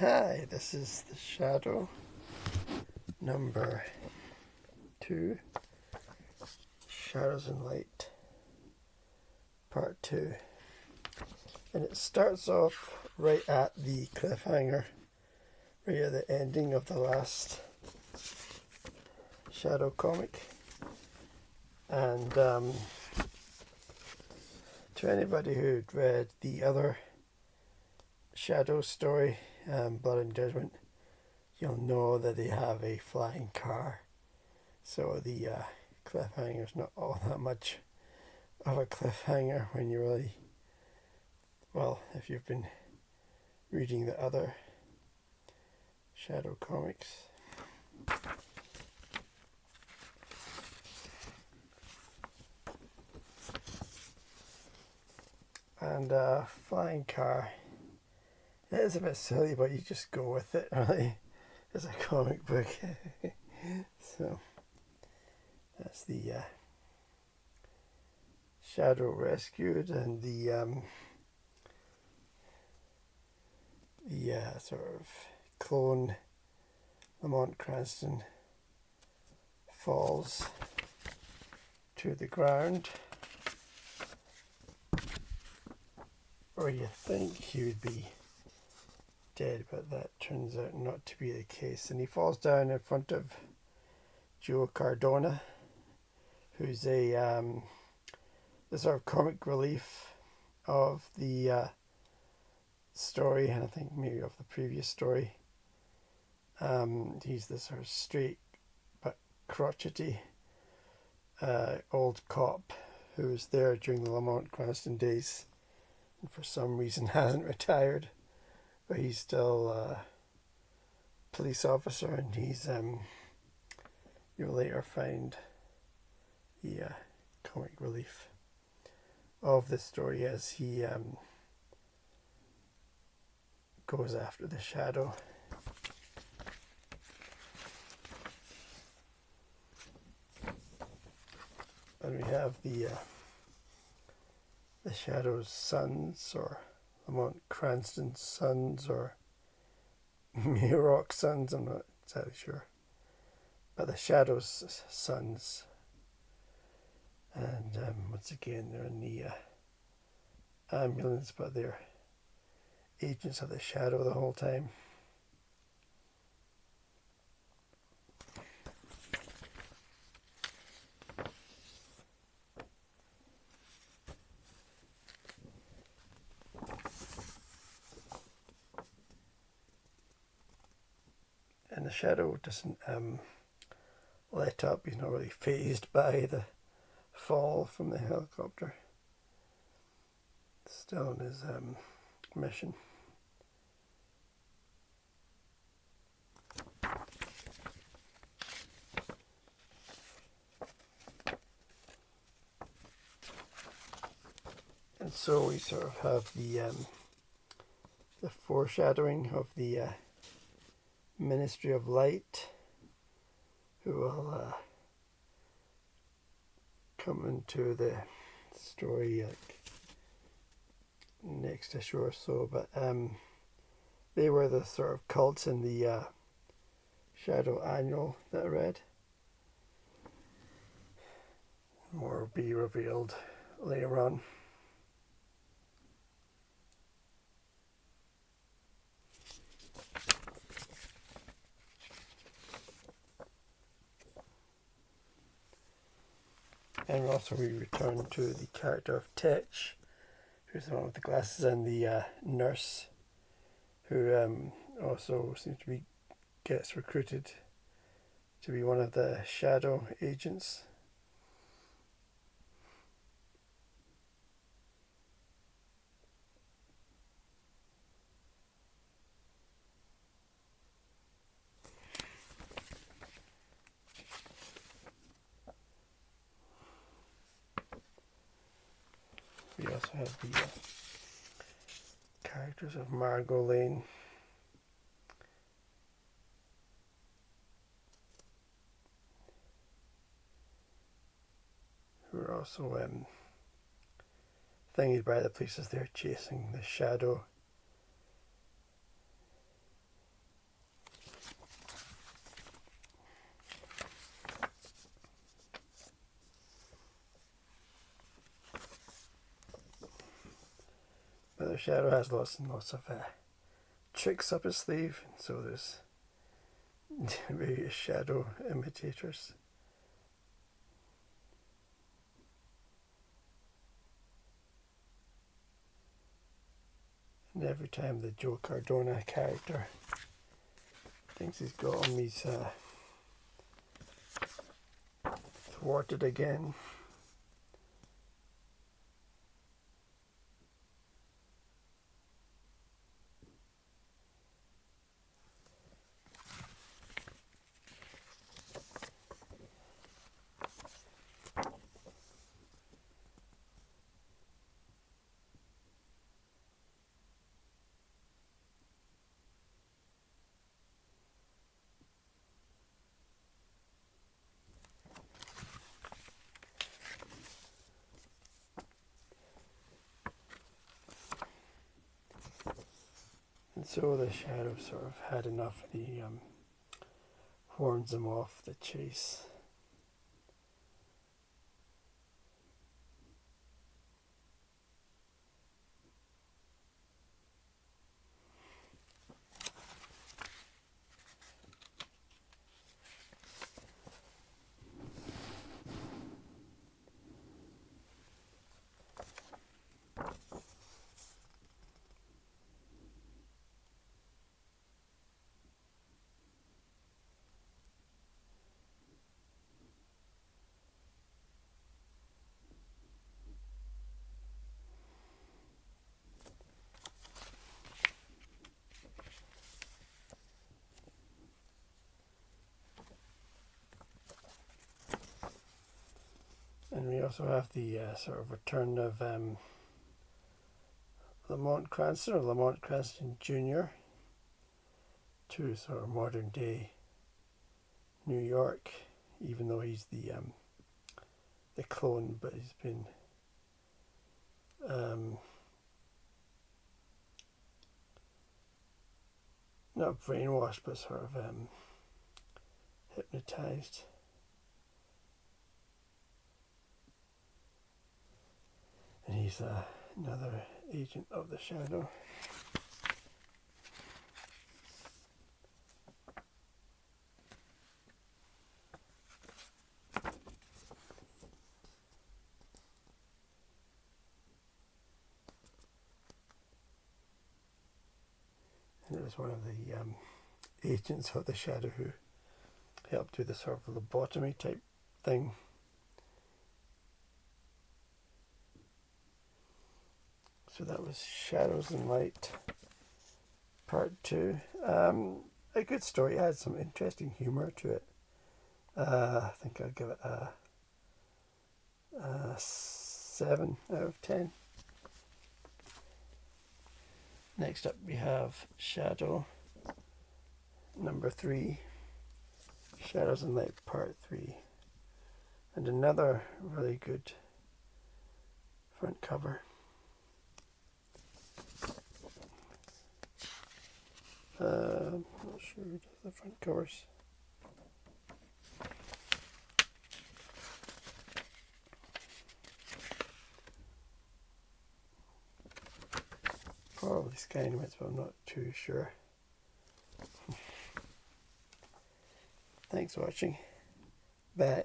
Hi, this is the Shadow number 2, Shadows and Light, part 2. And it starts off right at the cliffhanger, right at the ending of the last Shadow comic. And to anybody who'd read the other Shadow story, Blood and Judgment, you'll know that they have a flying car. So the cliffhanger's not all that much of a cliffhanger when you really, well, if you've been reading the other Shadow comics. And flying car, it is a bit silly, but you just go with it, really. It's a comic book. So that's the Shadow rescued, and the sort of clone Lamont Cranston falls to the ground, or you think he would be dead, but that turns out not to be the case. And he falls down in front of Joe Cardona, who's the sort of comic relief of the story, and I think maybe of the previous story. He's the sort of straight but crotchety old cop who was there during the Lamont Cranston days, and for some reason hasn't retired, but he's still a police officer, and he's you'll later find the comic relief of the story as he goes after the Shadow. And we have the Shadow's sons, or Lamont Cranston's sons, or Murrock's sons, I'm not exactly sure, but the Shadow's sons. And once again, they're in the ambulance, but they're agents of the Shadow the whole time. And the Shadow doesn't let up. He's not really fazed by the fall from the helicopter. Still on his mission. And so we sort of have the foreshadowing of the Ministry of Light, who will come into the story like next issue or so, but they were the sort of cults in the Shadow Annual that I read. More will be revealed later on. And also we return to the character of Tetch, who's the one with the glasses, and the nurse, who also seems to be gets recruited to be one of the Shadow agents. We also have the characters of Margot Lane, who are also thingied by the police as they're chasing the Shadow. the shadow has lots and lots of tricks up his sleeve, and so there's various shadow imitators. And every time the Joe Cardona character thinks he's got him, he's thwarted again. And so the shadow sort of had enough, and he warns him off the chase. And we also have the sort of return of Lamont Cranston, or Lamont Cranston Jr., to sort of modern day New York, even though he's the clone, but he's been not brainwashed, but sort of hypnotized. And he's another agent of the shadow. And it was one of the agents of the shadow who helped do the sort of lobotomy type thing. So that was Shadows and Light Part 2. A good story. It had some interesting humour to it. I think I'd give it a 7 out of 10. Next up we have Shadow number 3. Shadows and Light Part 3. And another really good front cover. I'm not sure who does the front covers. Probably Skynymits, but I'm not too sure. Thanks for watching. Bye.